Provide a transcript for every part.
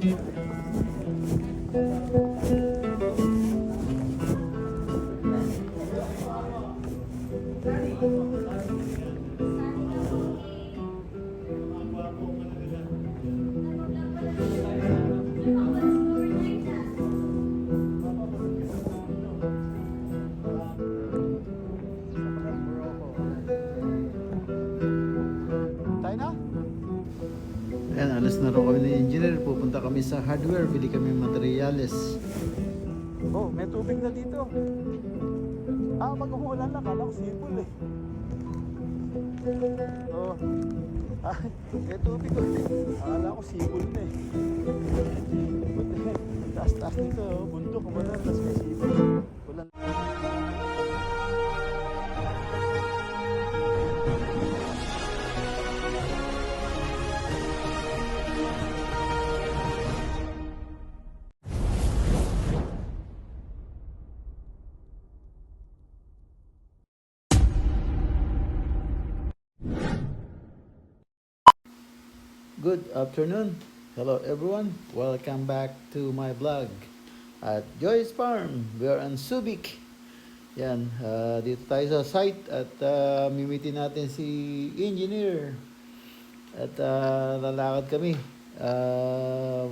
Ayan, alas na rin kami ni engineer. Pupunta kami sa hardware. Bili kami materials. Oh, may tubig na dito. Mag-umulan na. Kala ko sipol eh. Oh. May tubig ko eh. Kala ko sipol na eh. Taas-taas nito. Bundok. Kumala. Tapos may sipol. Ulan. Good afternoon. Hello everyone. Welcome back to my vlog at Joy's Farm. We are on Subic. Yan, dito tayo sa site at mimitin natin si engineer. At lalakad kami.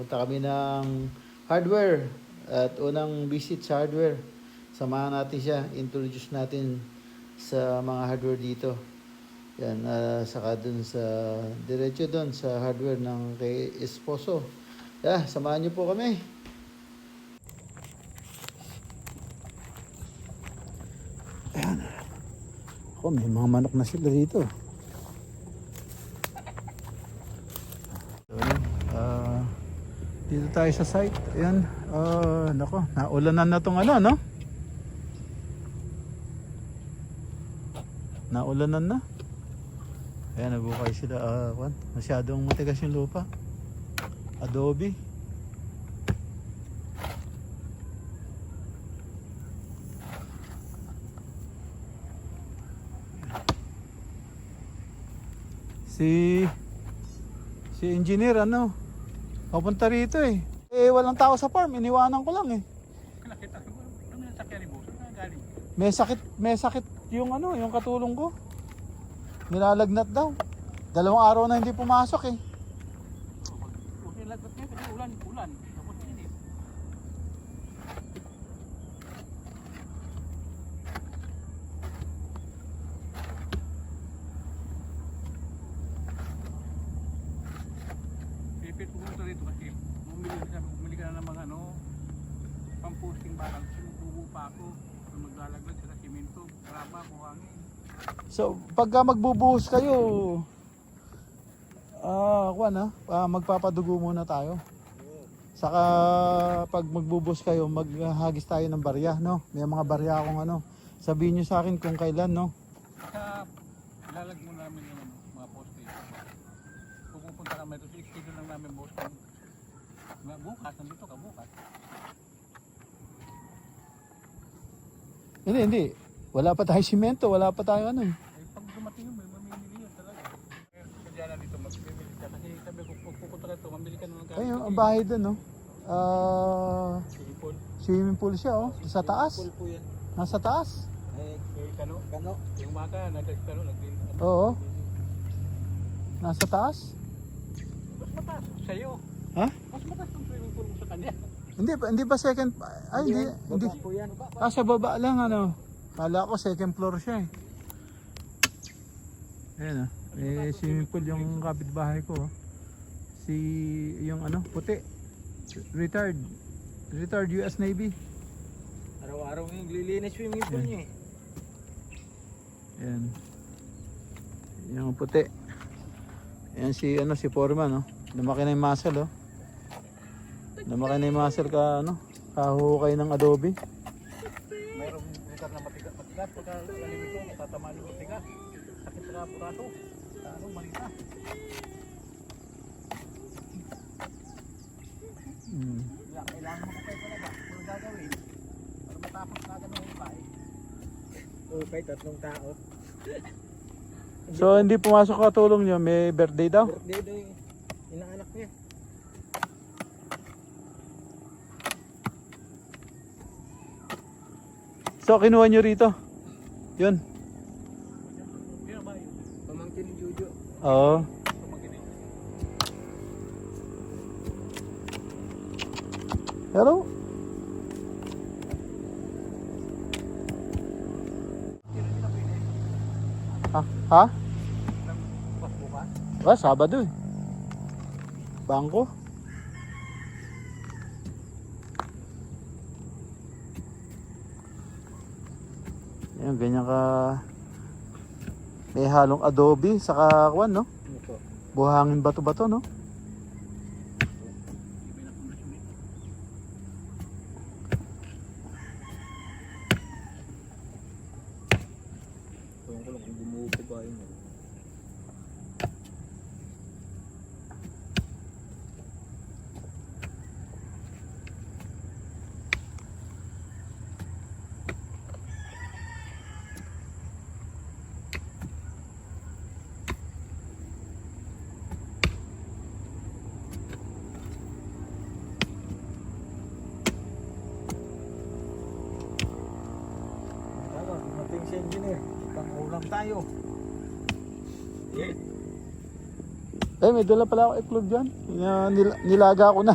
Punta kami ng hardware at unang visit sa hardware. Samahan natin siya. Introduce natin sa mga hardware dito. Yan, saka dun sa, diretso dun sa hardware ng kay Esposo. Yeah, samahan niyo po kami. Ayan. Oh, may mga manok na sila dito. So, dito tayo sa site. Ayan, nako, naulanan na tong ano, no? Naulanan na. Ayan, nabukay sila. Masyadong matigas yung lupa. Adobe. Si engineer ano, papunta rito eh. Walang tao sa farm, iniwanan ko lang eh. May sakit yung ano, yung katulong ko. Nilalagnat daw. 2 araw na hindi pumasok eh. Lagnat niya kasi ulan. Tapos init. Pipit pumunta dito kasi bumili ka na ng mga ano, pang-posting bakal. Sinubugo pa ako. Maglalagnat sila simento. Raba, buhangin. So, pagka magbubuhos kayo, magpapadugo muna tayo. Saka pag magbubuhos kayo, maghagis tayo ng barya, no? May mga barya akong ano. Sabihin niyo sa akin kung kailan, no? Saka ilalag mo namin yung mga poste. Kung pupunta kami ito, i-schedule lang namin boss. Bukas, nandito ka bukas. Hindi. Wala pa tayong simento, wala pa tayong ano eh. Pag dumating yun, may mamimili yun talaga. Kaya na dito, magbibili ka. Kasi sabi ko, pag pupunta ka ito, mamili ka ng gamit. Ayun, ang bahay doon, no? Swimming pool siya, oh. Sa taas. Pool po yan. Nasa taas. Kano? Yung maka, nagkano, nagkano. Oo. Nasa taas. Mas mataas sa'yo. Ha? Mas mataas ang swimming pool mo sa kanya. Hindi ba second? Ay, hindi. Po yan. Sa baba lang, ano. Kala ko second floor siya eh. Ayan ah. May swimming pool yung kapitbahay ko. Oh. Yung ano, puti. Retired US Navy. Araw-araw yung lilinis swimming pool niya eh. Ayan. Yung puti. Ayan si Foreman, oh. Lumaki na yung muscle, oh. Lumaki na yung muscle kahukay ng adobe. Mayroong lugar na matigas. Pagka alim ito, tatama yung matigas. Sakit sa burato. Marita. Kailangan mo kayo talaga. Kung gagawin, para matapos na agad ng hipay. Okay, 3 tao. So hindi pumasok katulong nyo, may birthday daw? Birthday daw yung inaanak niya. So, kinuha nyo rito. Yun. Kaya ba yun? Pamangkin ni Jojo. Oo. Pamangkin niya. Hello? Hindi na nila pwede. Ha? Ha? Bukas bukas. Ba, Sabado eh. Bangko. Yan, ganyan ka. May halong adobe saka kwan, no? Ano po? Buhangin bato-bato, no? Iba na pundasyon dito. Ewan ko lang kung bumuo pa ba yun. Tama, dumating si engineer. Pang-ulam tayo. Eh, may dala pala ako iklog dyan. Nilaga ko na.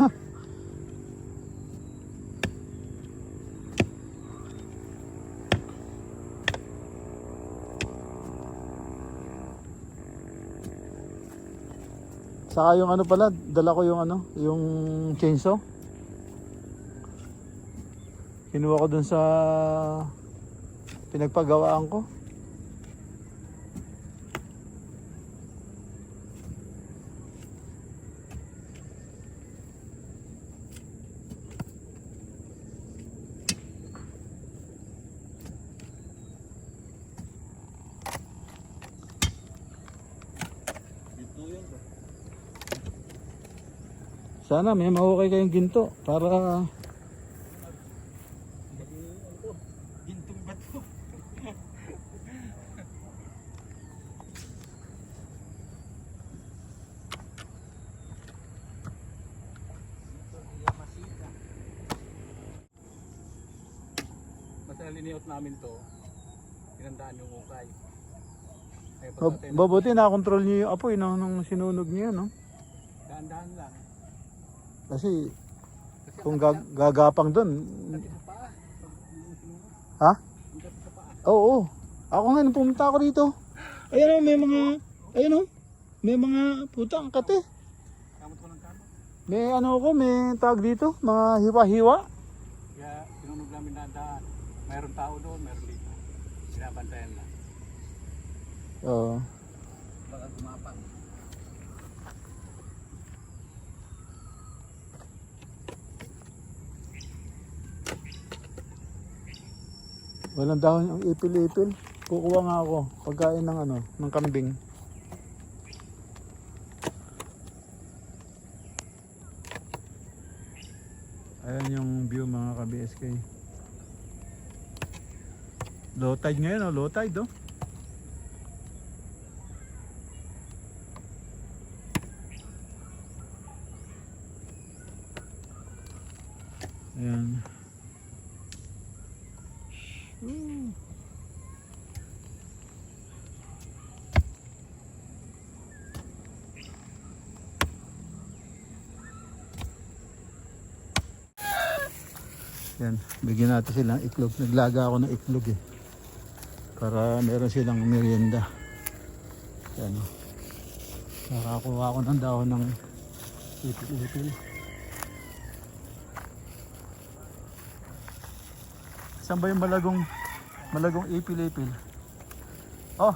Saka yung ano pala, dala ko yung ano, yung chainsaw. Kinuha ko dun sa pinagpagawaan ko. Dito yun ba? Sana may mahukay kayong ginto para Gintong bato. Basta liniot namin to. Pinandaan yung ukay. Kaya pagdating, mabuti na-control niyo yung apoy no, nung sinunog niyo, no? daan-daan lang. Kasi Kasi kung ang gagapang doon, dati sa paa. Pag yung sinunog, ha? ang dati sa paa. Oo. Ako nga nung pumunta ako dito. Ayun oh, may mga ayun oh. May mga puta ang kate. Kamot ko ng kamot. May ano ko, may tawag dito, mga hiwa-hiwa. Kaya sinunog namin na daan. Mayroon tao doon, mayroon dito. Sinabantayan lang. Oo. Baka tumapang. Walang dahon yung ipil-ipil. Kukuha nga ako pagkain ng ano, ng kambing. Ayan yung view mga ka-BSK. Low tide ngayon, oh, low tide oh. Ayan. Yan, bigyan natin silang iklog. Naglaga ako ng iklog eh. Para meron silang merienda. Yan. Nakakuha ako ng dahon ng ipil-ipil. Saan ba yung malagong ipil-ipil? Oh!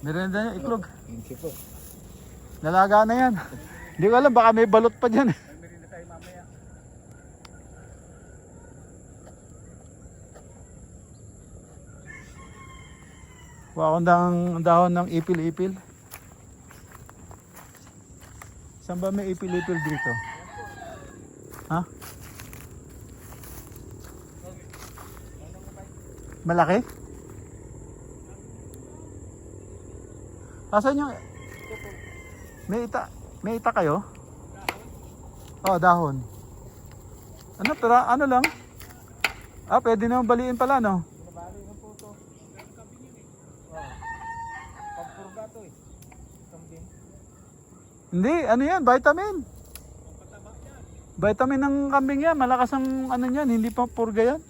Merienda niya, iklog. Thank you po. Nalaga na yan. Hindi ko alam, baka may balot pa dyan. May merienda tayo mamaya. Kuha akong dahon ng ipil-ipil. Saan ba may ipil-ipil dito? Ha? Malaki? Asan yung... May ita kayo? Oh, dahon. Ano lang? Ah, pwede naman baliin pala, no? Binabali na po ito. Pampurga to eh. Kambing. Hindi, ano yan, vitamin. Vitamin ng kambing yan, malakas ang ano yan, hindi pa purga yan.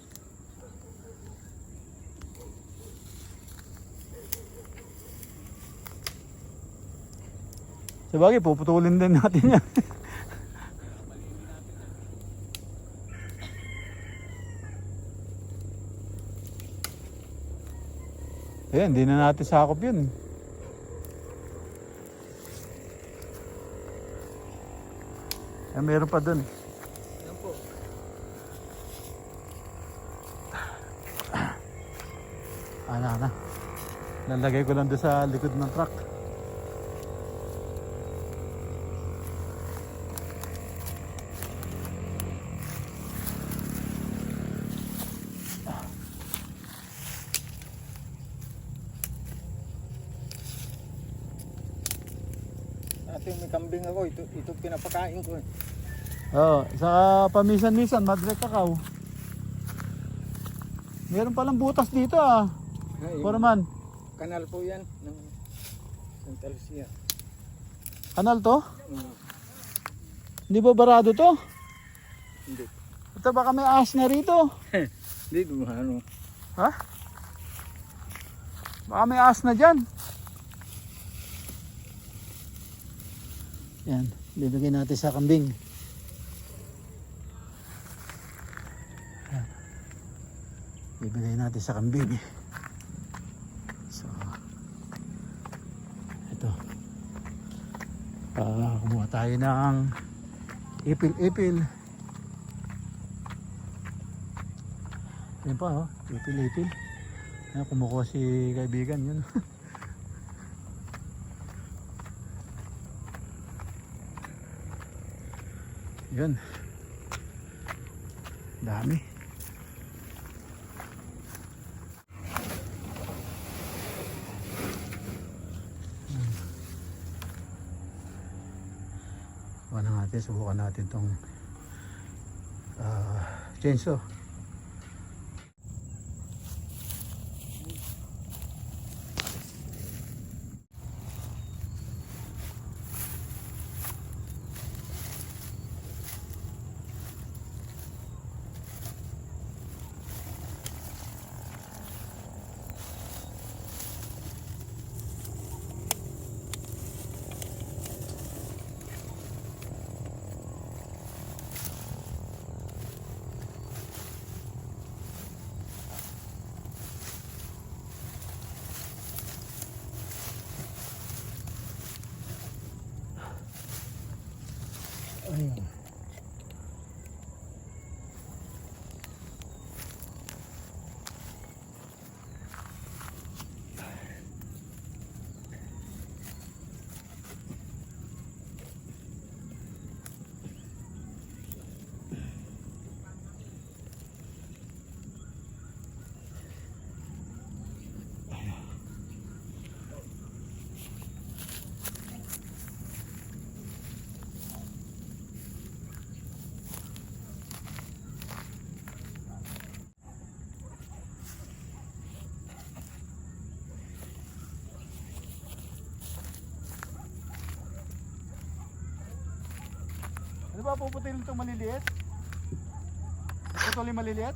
Sabagay, puputulin din natin yan. Ayan, hindi na natin sakop yun. Ayan, meron pa dun. Yan po. Na. Lalagay ko lang doon sa likod ng truck. Dati may kambing ako. Ito pinapakain ko eh. Oo, sa pamisan-misan, madre kakao. Meron palang butas dito ah. Foreman, Kanal po yan ng Santa Lucia. kanal to? Mm, Hindi ba barado to? hindi. Ito baka may ahas na rito. Hindi ano. Ha? Baka may ahas na dyan. Yan, bibigyan natin sa kambing. Yan. Bibigay natin sa kambing. So, ito. Kumuha tayo ng ipil-ipil. Yan pa oh, ipil-ipil. Yan, kumukuha si kaibigan yun. Yun. Dami. Subukan natin tong chainsaw. Ayun. Ano ba puputilin itong maliliit? Putulin maliliit?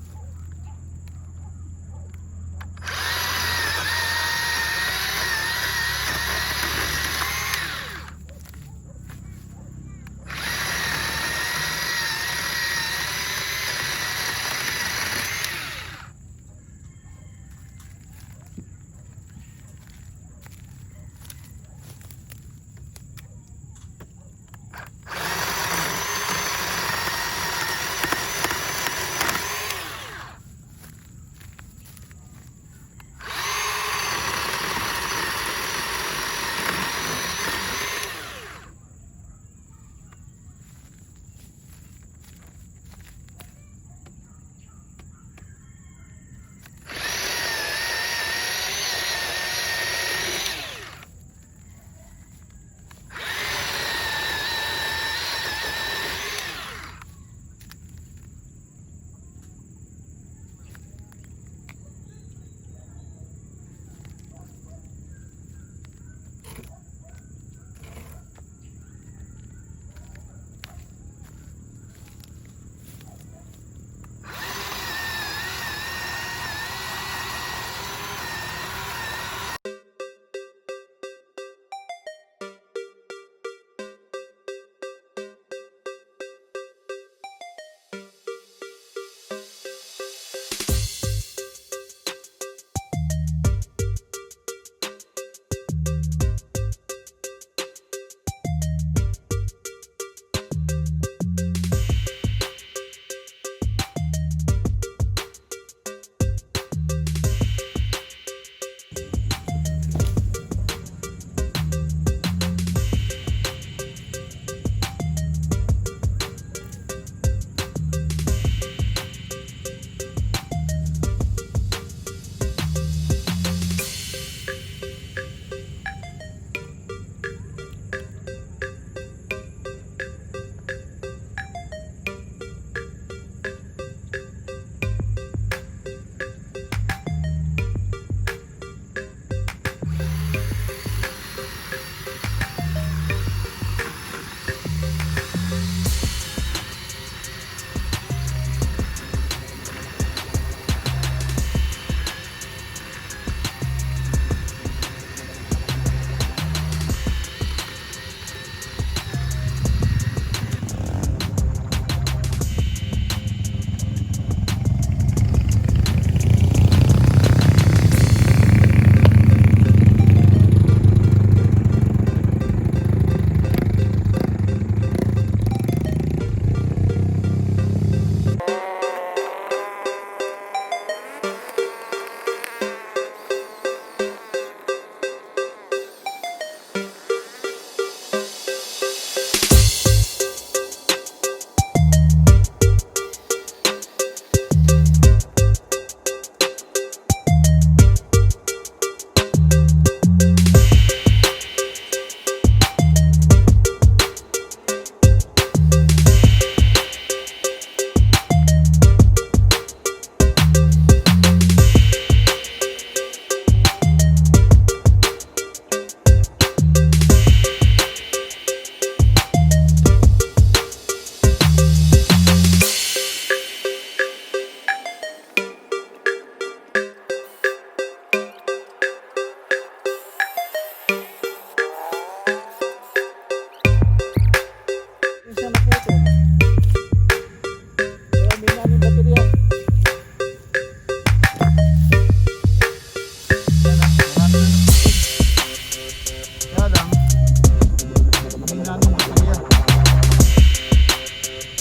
Hina ng baterya.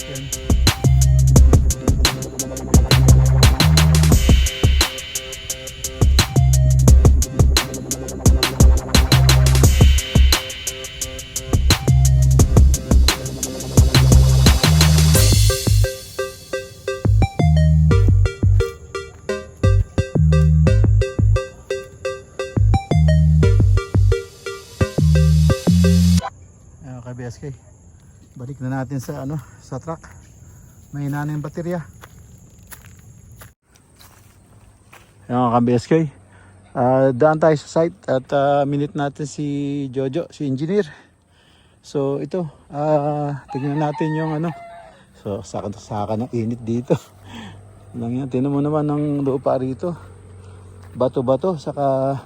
Yan. KBSK, balik na natin sa sa truck. Mahina na yung baterya. Ayan KBSK, daan tayo sa site at minute natin si Jojo, si engineer. So ito, tignan natin yung so saka ng init dito. Lang yan, tinan mo naman ng lupa rito, bato-bato saka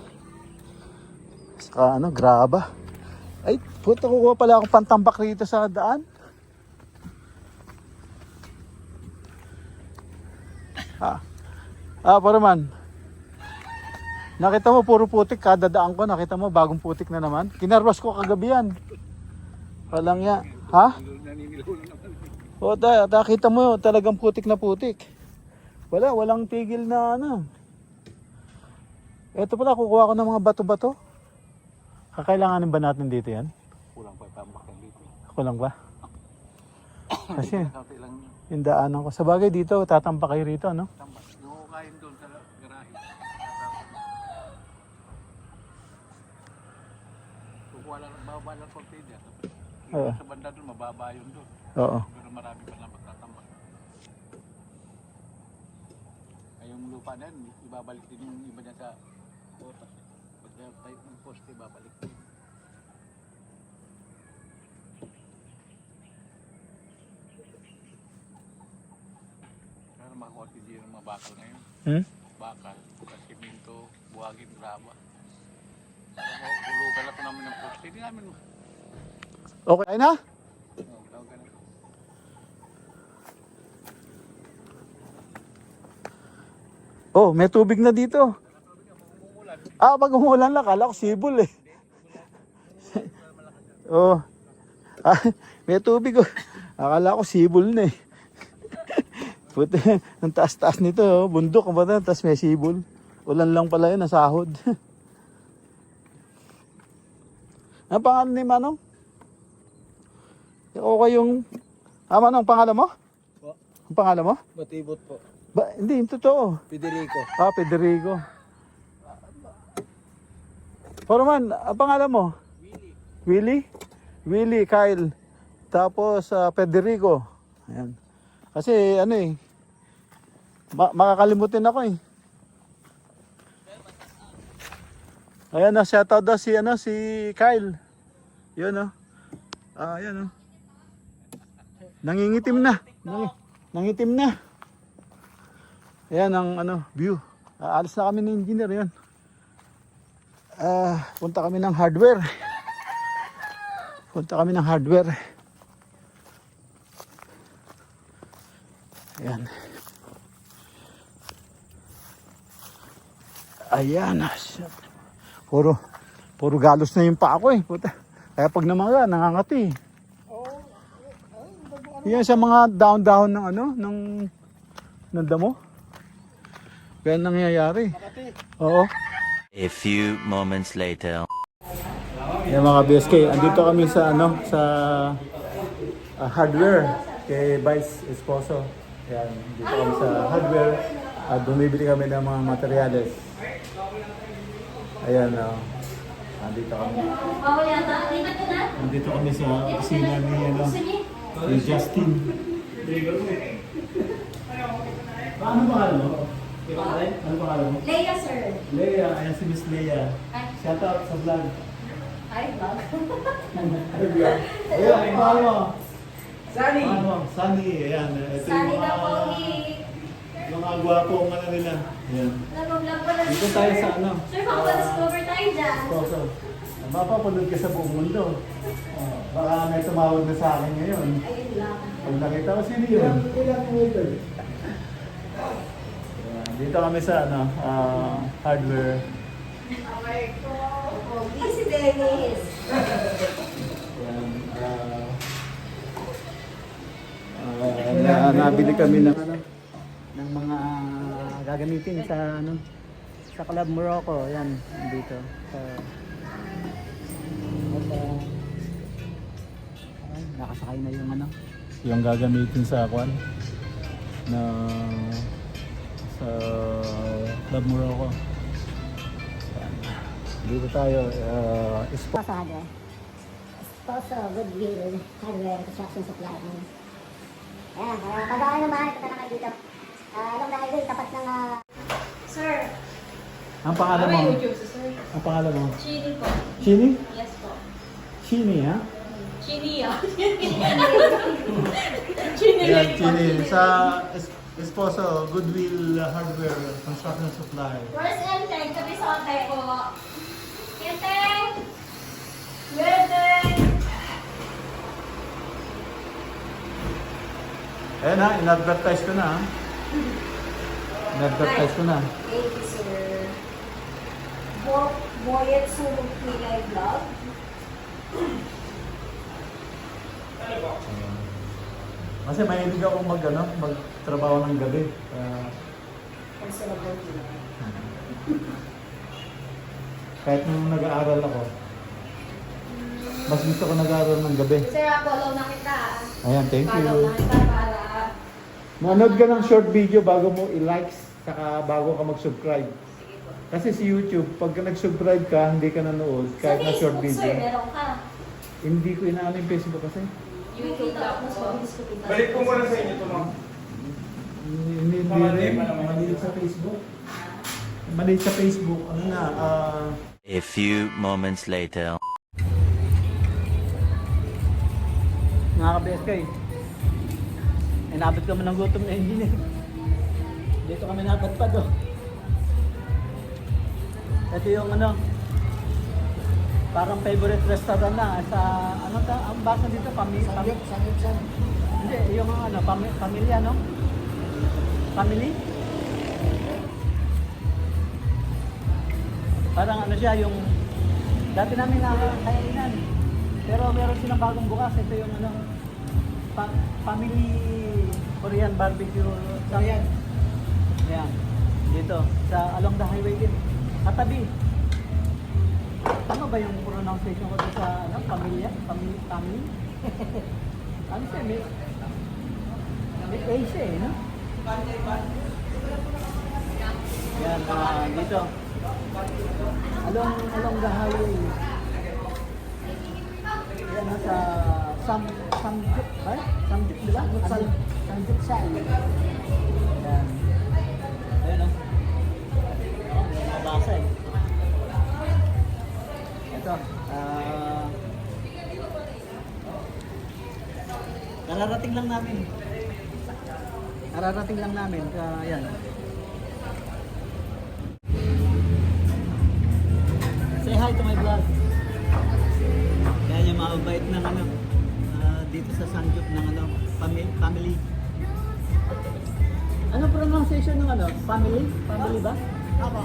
graba. Ay, puta, kukuha pala ako pantambak rito sa daan. Para man. Nakita mo, puro putik. Kada daan ko, nakita mo, bagong putik na naman. Kinarwas ko kagabi yan. Walang ya. Ha? O, nakita mo, talagang putik na putik. Walang tigil na Ito pala, kukuha ko ng mga bato-bato. Kakailanganin ba natin dito yan? Kulang pa tambak yan dito. Kulang ba? Kasi Kaunti lang yun. yung daanan ko. Sa bagay dito, tatambak kayo rito, no? Tambak. Nuhukayin doon sa garahe. Kukuha lang, bababa lang konti dyan. Oo. Sa banda doon, mababa yun doon. Oo. Pero marami pa lang magtatambak. Ay, yung lupa na yan, ibabalik din yung iba dyan sa otas. Pagka tayo ng poste, babalik din. Kaya makakuha si Gino ng mga bakal ngayon. Bakal, siminto, buhagin, graba. Hulugan na po namin ng poste. Hindi namin. Okay na? Hulugan na. Oh, may tubig na dito. Pag umulan lang, kala ko sibol eh. Oh. May tubig oh. Akala ko sibol na eh. Puti, ang taas-taas nito, oh. Bundok ba ito? Tapos may sibol. Ulan lang pala yun, nasahod. Ang pangalan ni Manong? Okay yung... Manong, pangalan mo? Po. Ang pangalan mo? Batibot po. Hindi, yung totoo. Federico. Federico. Foreman, ang pangalan mo? Willie. Willie, Kyle. Tapos Federico. Ayan. Kasi makakalimutin ako eh. Ayan na, shoutout daw si Kyle. Yun ayan Nangingitim na. Nangitim na. Ayan ang view. Alis na kami ng engineer yan. Punta kami ng hardware. Ayan. Ayan. Puro galos na yung paa ko eh. Puta. Kaya pag namaga, nangangati. Yan sa mga down ng damo. Kaya nangyayari. Oo. A few moments later. Yan mga BSK, andito kami sa hardware kay Vice Esposo. Yan, dito kami sa hardware at bumibili kami ng mga materyales. Ayan, andito kami. Andito kami sa opisina ni Justin. Ano pangalan mo? Ano pangalan mo? Leia, sir. Leia, ayan si Miss Leia. Shout out sa vlog. Hi, vlog. Ayan, ang pangalan mo? Sunny. Sunny, ayan. Ito Sunny yung na pogi. mga gwapong nila. Ayan. Nag-vlog pa lang. Dito tayo sa Sir, makapag-discover tayo dyan. Esposo. Mapapanood ka sa buong mundo. Baka may tumawag na sa akin ngayon. Ayun lang. Pag nakita ko, sino yun? Dito kami sa hardware. Pogi si Dennis. Ayan. nabili kami ng mga gagamitin sa sa Club Morocco. Yan, dito. Nakasakay na yung gagamitin sa kwan na sa Club Morocco. Yan. Dito tayo, Esposa Hardware. Esposa Goodwill Hardware Construction Supply. Ayan, pag-aano naman, punta na kayo dito. Along the highway, tapat ng... Sir, ang pangalan mo? may YouTube, sir. Ang pangalan mo? Chini po. Chini? Yes po. Chini, ha? Chini ah. Yan, Chini. Sa Esposo Goodwill Hardware Construction Supply. Where's Enteng? Sabi sa Enteng po. Enteng! Enteng! Ayan ha, in-advertise ko na ha. In-advertise ko na. Thank you, sir. Boyet Sulong Pilay Vlog. Kasi mahilig ako magtrabaho ng gabi. Kahit nung nag-aaral ako, mas gusto ko nag-aaral ng gabi. Sir, follow na kita. Ayan, thank Follow you. na kita para... Manood ka ng short video bago mo i-likes, saka bago ka mag-subscribe. Kasi si YouTube, pagka nag-subscribe ka, hindi ka nanood, kahit na short Facebook, sir, video. meron ka. Hindi ko inaano yung Facebook kasi. YouTube lang po. Balik po muna sa inyo ito, ma'am. Hindi rin. Maliit sa Facebook. Maliit sa Facebook. Ano na, A few moments later. mga ka-BSK, inabot kami ng gutom na engineer. Dito kami napadpad oh. Ito yung parang favorite restaurant na sa ang basa dito Sanggip. hindi yung pamilya family parang siya yung dati namin nakakainan pero meron silang bagong bukas. Ito yung family Korean barbecue. Korean. Yan. Dito sa along the highway din. Katabi. Tama ba yung pronunciation ko dito sa pamilya? Family? Ano siya? May Asia no? Yan, dito. Along the highway. Yan sa Samgyup, di ba? Samgyupsal. Yan. Ayun mabasa eh. Ito, Nararating lang namin. Yan. Say hi to my vlog. Yan yung mga mabait ng dito sa Sangyup ng family. Ano pronunciation ng family? Family ba? Opo,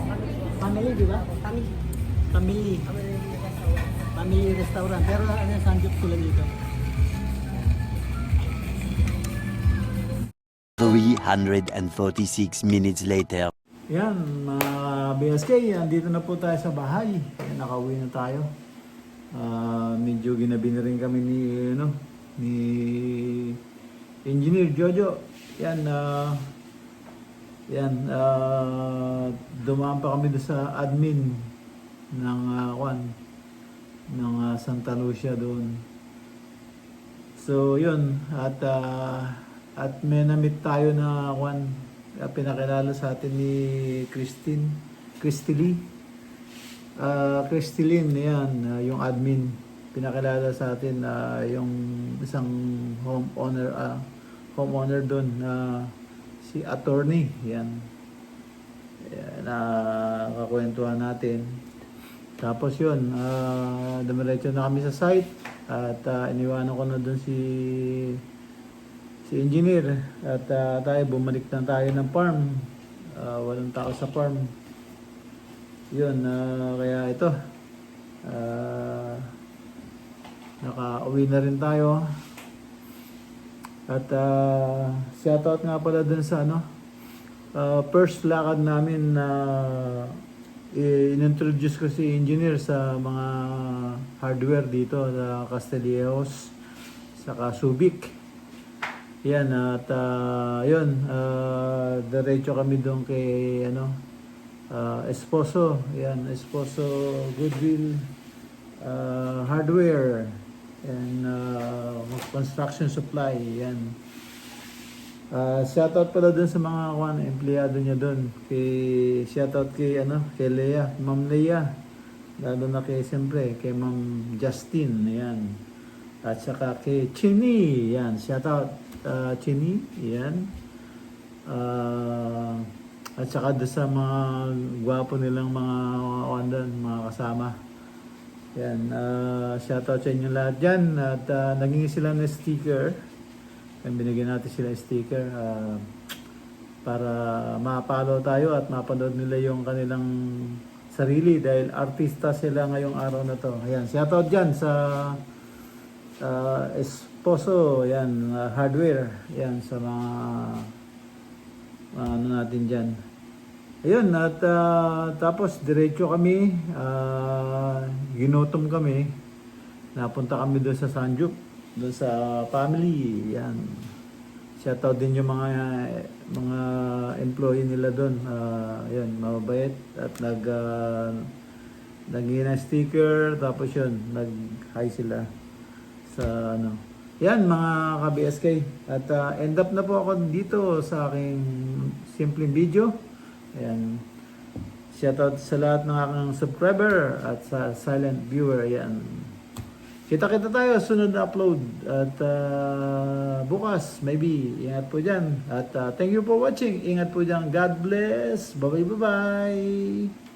Family, di ba? Family. Family restaurant. Pero Sangyup sila dito. 346 minutes later. Yan, mga BSK, dito na po tayo sa bahay. Yan, nakauwi na tayo. Medyo ginabi na rin kami ni Engineer Jojo. Yan, dumaan pa kami doon sa admin ng Santa Lucia doon. So, yun, at may namit tayo na pinakilala sa atin ni Christy Lynn, yan, yung admin. Pinakilala sa atin yung isang homeowner doon na si attorney, yan. Na kakwentuhan natin. Tapos yun, dumiretso na kami sa site at iniwanan ko na doon si engineer at tayo bumalik na tayo ng farm. Walang tao sa farm. Yun, kaya ito nakauwi na rin tayo At shoutout nga pala dun sa ano, first lakad namin na in-introduce ko si engineer sa mga hardware dito sa Castillejos saka Subic. Yan at yun, diretso kami doon kay ano, Esposo. Yan, Esposo Goodwill Hardware and construction supply. Yan. Shoutout pala dun sa mga empleyado niya dun. Shoutout kay kay Lea, Ma'am Lea. Lalo na kay siyempre kay Ma'am Justin, ayan. At saka kay Chini, yan. Shoutout Chini, yan. At saka doon sa mga gwapo nilang mga kasama. Yan, shoutout sa inyo lahat dyan. At naging sila ng sticker. Binigyan natin sila sticker para mapalo tayo at mapanood nila yung kanilang sarili dahil artista sila ngayong araw na to. Ayan, shoutout dyan sa Esposo, yan, hardware, yan, sa mga ano natin dyan. Ayun, at tapos diretso kami, ginutom kami, napunta kami doon sa Sanjuk, doon sa family, yan. Shoutout din yung mga employee nila doon, yan, mababait at naging sticker, tapos yun, nag-hi sila sa ano. Yan mga ka-BSK. At end up na po ako dito sa aking simpleng video. Ayan. Shoutout sa lahat ng aking subscriber at sa silent viewer. Ayan. Kita-kita tayo sunod na upload. At bukas, maybe. Ingat po dyan. At thank you for watching. Ingat po dyan. God bless. Bye-bye.